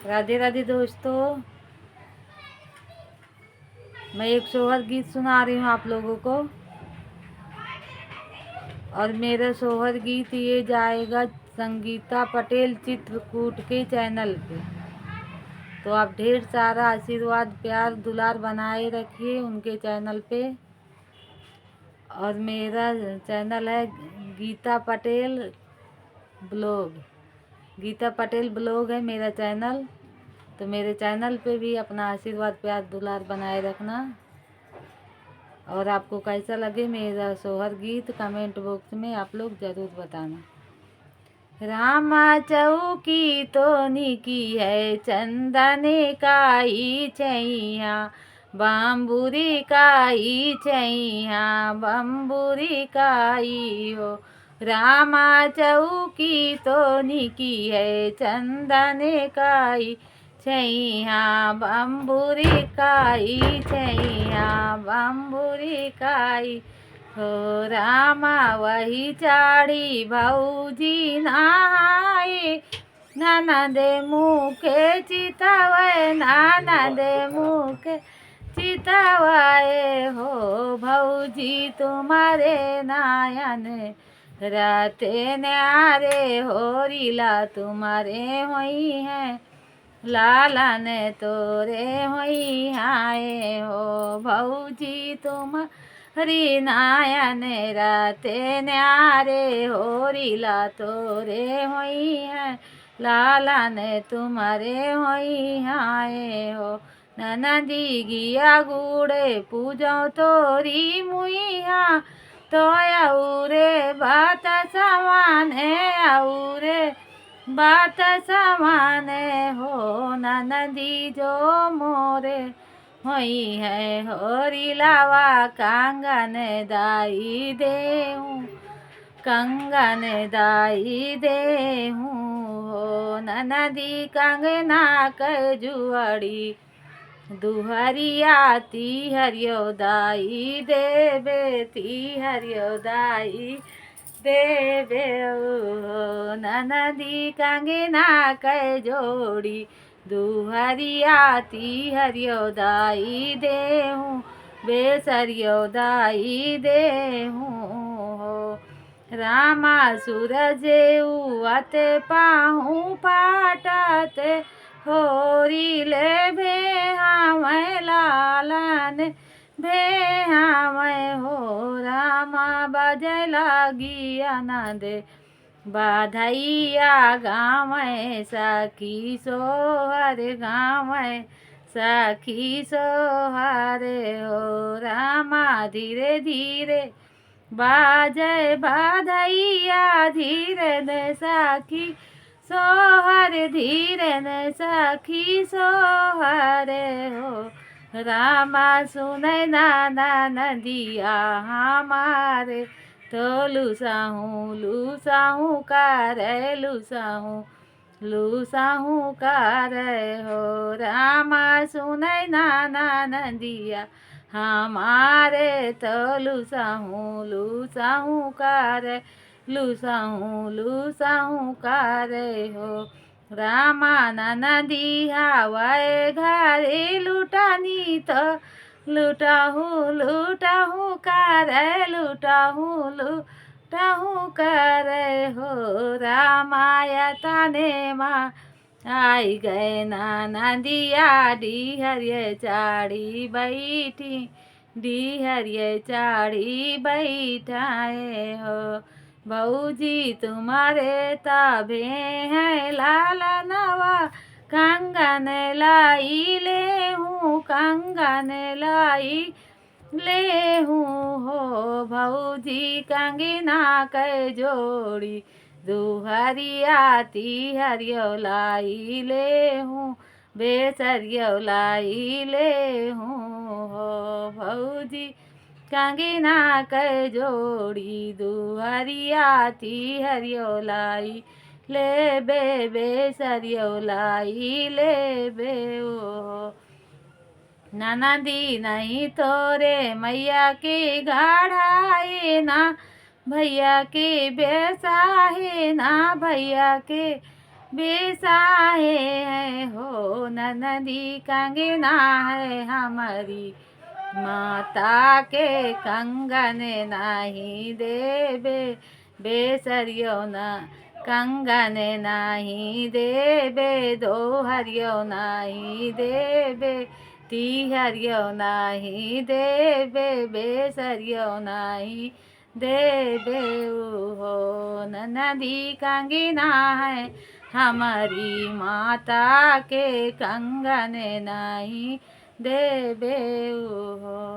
राधे राधे दोस्तों, मैं एक सोहर गीत सुना रही हूँ आप लोगों को। और मेरा सोहर गीत ये जाएगा संगीता पटेल चित्रकूट के चैनल पे। तो आप ढेर सारा आशीर्वाद प्यार दुलार बनाए रखिए उनके चैनल पे। और मेरा चैनल है गीता पटेल ब्लॉग। गीता पटेल ब्लॉग है मेरा चैनल। तो मेरे चैनल पे भी अपना आशीर्वाद प्यार दुलार बनाए रखना। और आपको कैसा लगे मेरा सोहर गीत कमेंट बॉक्स में आप लोग ज़रूर बताना। रामा चौकी तो निकी है चंदने काई छैया, बम्बुरी काई छैया, बम्बुरी काई हो। रामा चौकी तो निकी है चंदने काई छैया, बम्बुरी काई छैया, बम्बुरी काई हो। रामा वही चाड़ी भौजी नहाए, ननद मुखे चितवाए, ननद मुखे चितवाए हो। भौजी तुम्हारे नायन राते न्यारे हो, रीला तुम्हारे हुई हैं, लाला ने तोरे हुई आए हो। भौजी तुम हरी नायन राते न्यारे हो, रीला तोरे हुई है, लाला ने तुम्हारे हुई आए हो। ननदी गिया गुड़े पूजो तोरी मुइया, तो औरे बात सवाने, औरे बात सवाने हो। ननदी जो मोरे होई है, होरी लावा कंगन दाई देहूँ, कंगन दाई देहूँ हो। ननदी कंगना कर जुआड़ी, दुहरिया ती हरियो दाई देवे, ती हरियो दाई देवे हो। ननदी कंगना कर जोड़ी, दुहरिया ती हरियो दाई देहूँ, बेसरियो दाई देहूँ हो। रामा सूरज उते पाहूँ पाटते, होरी ले भेहावै लालन भेहावै हो। रामा बजे लागी आनंद बाधैया गावै, सखी सोहर गावै, सखी सोहर हो। रामा धीरे धीरे बाजय बाधैया, धीरे ने सखी सोहर, धीरे ने सखी सोहर हो। रामा सुनै नाना नदिया हमारे, तो लूसाहूँ करे लूसाहूँ करे हो। रामा सुनै नाना नदिया हमारे, तो लूसाहूँ करे लूसाहूँ करे हो। रामा नदी हवाए घरे लुटानी, तो लुटाहूँ करे लुटाहूँ करे हो। रामाया ताने माँ आई गए नाना दिया, डी हरिये चाड़ी बैठी, डी हरिये चाड़ी बैठाए हो। भौजी तुम्हारे ताबे हैं लाला नवा, कंगन लाई ले हूँ, कंगन लाई ले हूँ हो। भौजी कंगना कर जोड़ी, दुहरिया ती हरियो लाई ले हूँ, बेसरियो लाई ले हूँ हो। भौजी कंगना कर जोड़ी, दुहरिया ती हरियो लाई ले बे, बेसरियो लाई ले बे ओ। ननदी नहीं तोरे मैया की गाढ़ाई ना, भैया की बेसाहे ना, भैया के बेसाहे है हो। नदी कंगना है हमारी, माता के कंगन नाही देबे, बेसरियो न कंगन नाही देबे, दोहरियो नाही देबे, तिहरियो नाही देबे, बेसरियो नाही देबे हो। नदी कंगना है हमारी, माता के कंगन नहीं देबे हो।